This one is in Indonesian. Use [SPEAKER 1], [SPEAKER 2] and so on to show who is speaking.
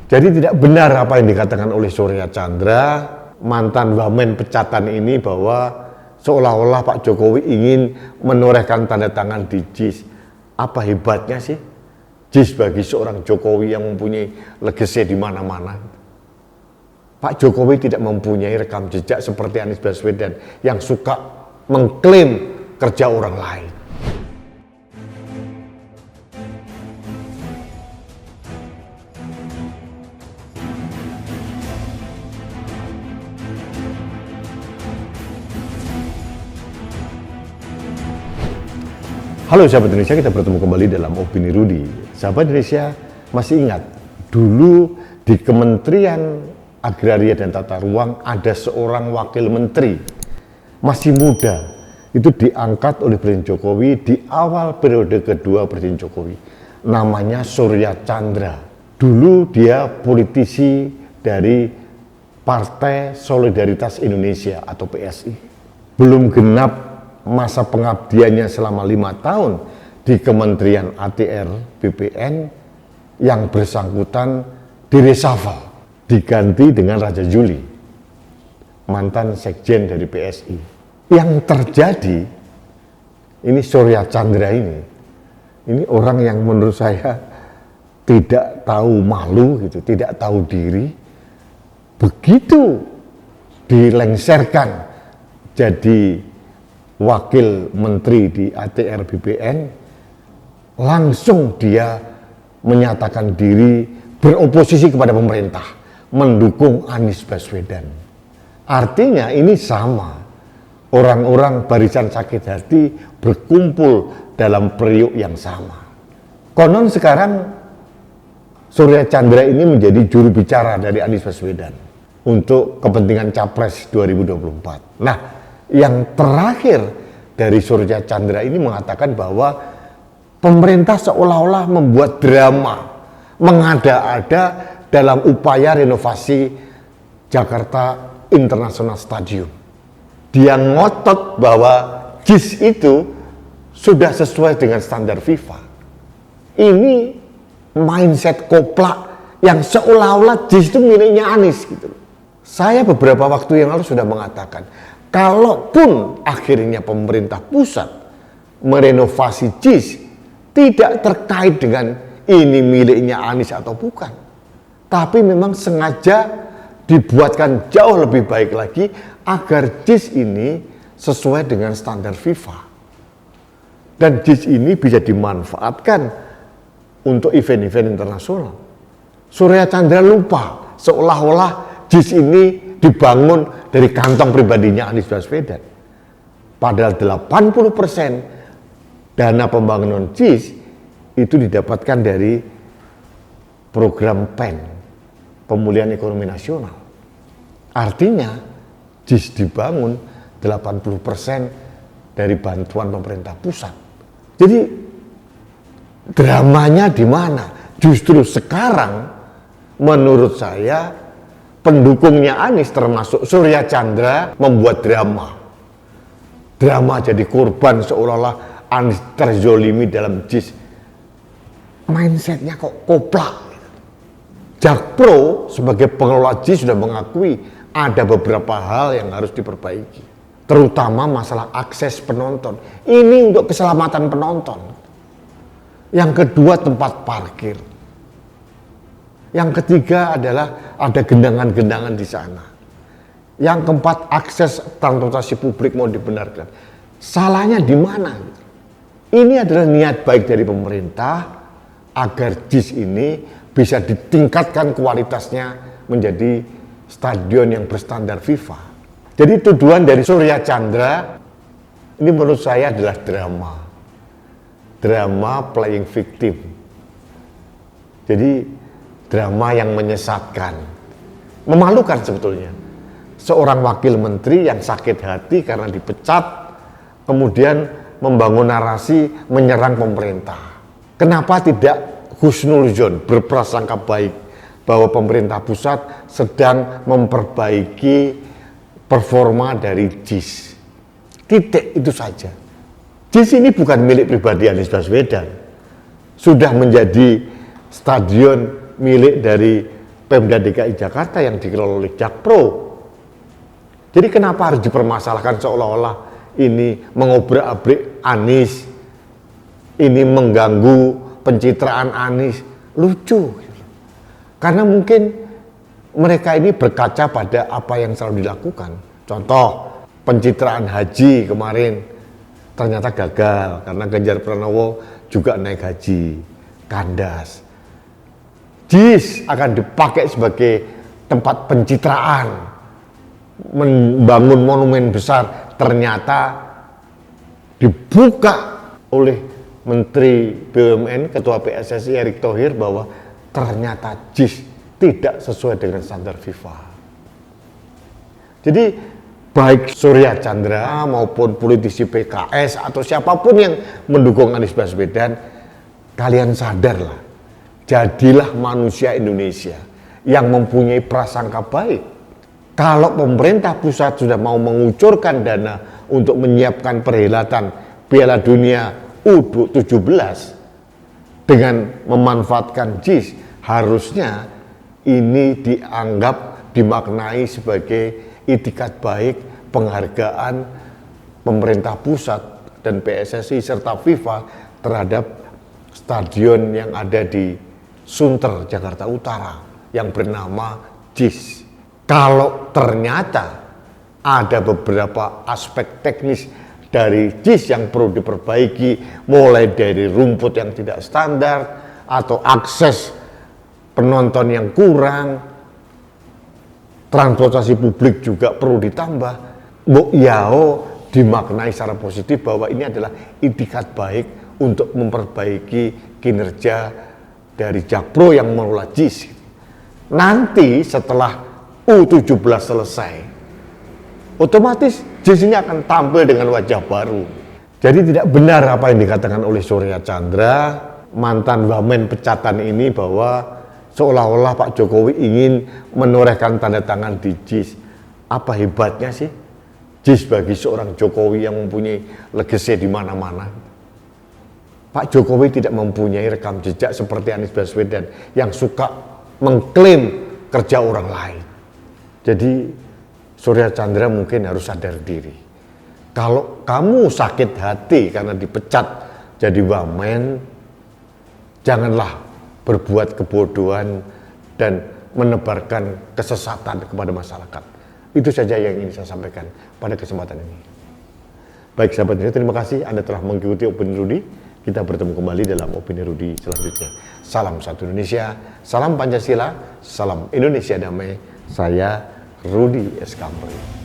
[SPEAKER 1] Jadi tidak benar apa yang dikatakan oleh Surya Chandra, mantan wamen pecatan ini, bahwa seolah-olah Pak Jokowi ingin menorehkan tanda tangan di JIS. Apa hebatnya sih JIS bagi seorang Jokowi yang mempunyai legacy di mana-mana? Pak Jokowi tidak mempunyai rekam jejak seperti Anies Baswedan yang suka mengklaim kerja orang lain. Halo sahabat Indonesia, kita bertemu kembali dalam Opini Rudy. Sahabat Indonesia, masih ingat dulu di Kementerian Agraria dan Tata Ruang ada seorang wakil menteri masih muda, itu diangkat oleh Presiden Jokowi di awal periode kedua Presiden Jokowi, namanya Surya Chandra. Dulu dia politisi dari Partai Solidaritas Indonesia atau PSI. Belum genap masa pengabdiannya selama 5 tahun di Kementerian ATR BPN, yang bersangkutan direshuffle, diganti dengan Raja Juli, mantan sekjen dari PSI. Yang terjadi, ini Surya Chandra ini orang yang menurut saya tidak tahu malu gitu, tidak tahu diri. Begitu dilengserkan jadi wakil menteri di ATR BPN, langsung dia menyatakan diri beroposisi kepada pemerintah, mendukung Anies Baswedan. Artinya ini sama, orang-orang barisan sakit hati berkumpul dalam periuk yang sama. Konon sekarang Surya Chandra ini menjadi juru bicara dari Anies Baswedan untuk kepentingan Capres 2024. Nah, yang terakhir dari Surya Chandra ini mengatakan bahwa pemerintah seolah-olah membuat drama, mengada-ada dalam upaya renovasi Jakarta International Stadium. Dia ngotot bahwa JIS itu sudah sesuai dengan standar FIFA. Ini mindset koplak yang seolah-olah JIS itu miliknya Anies gitu. Saya beberapa waktu yang lalu sudah mengatakan, kalaupun akhirnya pemerintah pusat merenovasi JIS, tidak terkait dengan ini miliknya Anies atau bukan, tapi memang sengaja dibuatkan jauh lebih baik lagi agar JIS ini sesuai dengan standar FIFA. Dan JIS ini bisa dimanfaatkan untuk event-event internasional. Surya Chandra lupa seolah-olah JIS ini dibangun dari kantong pribadinya Anies Baswedan. Padahal 80% dana pembangunan JIS itu didapatkan dari program PEN, Pemulihan Ekonomi Nasional. Artinya JIS dibangun 80% dari bantuan pemerintah pusat. Jadi dramanya di mana? Justru sekarang menurut saya pendukungnya Anies termasuk Surya Chandra membuat drama jadi korban, seolah-olah Anies terzolimi dalam JIS. Mindsetnya kok koplak. Jakpro sebagai pengelola JIS sudah mengakui ada beberapa hal yang harus diperbaiki, terutama masalah akses penonton. Ini untuk keselamatan penonton. Yang kedua, tempat parkir. Yang ketiga adalah ada gendangan-gendangan di sana. Yang keempat, akses transportasi publik mau dibenarkan. Salahnya di mana? Ini adalah niat baik dari pemerintah agar JIS ini bisa ditingkatkan kualitasnya menjadi stadion yang berstandar FIFA. Jadi tuduhan dari Surya Chandra ini menurut saya adalah drama playing victim. Jadi drama yang menyesatkan, memalukan sebetulnya. Seorang wakil menteri yang sakit hati karena dipecat, kemudian membangun narasi menyerang pemerintah. Kenapa tidak husnuzon, berprasangka baik bahwa pemerintah pusat sedang memperbaiki performa dari JIS. Titik, itu saja. JIS ini bukan milik pribadi Anies Baswedan. Sudah menjadi stadion milik dari Pemda DKI Jakarta yang dikelola oleh Jakpro. Jadi kenapa harus dipermasalahkan seolah-olah ini mengobrak-abrik Anies, ini mengganggu pencitraan Anies? Lucu. Karena mungkin mereka ini berkaca pada apa yang selalu dilakukan. Contoh, pencitraan haji kemarin ternyata gagal karena Ganjar Pranowo juga naik haji, kandas. JIS akan dipakai sebagai tempat pencitraan, membangun monumen besar, ternyata dibuka oleh Menteri BUMN, Ketua PSSI Erick Thohir bahwa ternyata JIS tidak sesuai dengan standar FIFA. Jadi baik Surya Chandra maupun politisi PKS atau siapapun yang mendukung Anies Baswedan, kalian sadarlah. Jadilah manusia Indonesia yang mempunyai prasangka baik. Kalau pemerintah pusat sudah mau mengucurkan dana untuk menyiapkan perhelatan Piala Dunia U17 dengan memanfaatkan JIS, harusnya ini dianggap, dimaknai sebagai itikat baik, penghargaan pemerintah pusat dan PSSI serta FIFA terhadap stadion yang ada di Sunter, Jakarta Utara yang bernama JIS. Kalau ternyata ada beberapa aspek teknis dari JIS yang perlu diperbaiki, mulai dari rumput yang tidak standar atau akses penonton yang kurang, transportasi publik juga perlu ditambah, Mbok Yao dimaknai secara positif bahwa ini adalah itikat baik untuk memperbaiki kinerja dari Jakpro yang mengelola JIS. Nanti setelah U17 selesai, otomatis JIS ini akan tampil dengan wajah baru. Jadi tidak benar apa yang dikatakan oleh Surya Chandra, mantan wamen pecatan ini, bahwa seolah-olah Pak Jokowi ingin menorehkan tanda tangan di JIS. Apa hebatnya sih JIS bagi seorang Jokowi yang mempunyai legacy di mana-mana? Pak Jokowi tidak mempunyai rekam jejak seperti Anies Baswedan yang suka mengklaim kerja orang lain. Jadi Surya Chandra mungkin harus sadar diri. Kalau kamu sakit hati karena dipecat jadi wamen, janganlah berbuat kebodohan dan menebarkan kesesatan kepada masyarakat. Itu saja yang ingin saya sampaikan pada kesempatan ini. Baik sahabat Indonesia, terima kasih Anda telah mengikuti Opini Rudy. Kita bertemu kembali dalam Opini Rudy selanjutnya. Salam satu Indonesia, salam Pancasila, salam Indonesia damai. Saya Rudy S. Kamri.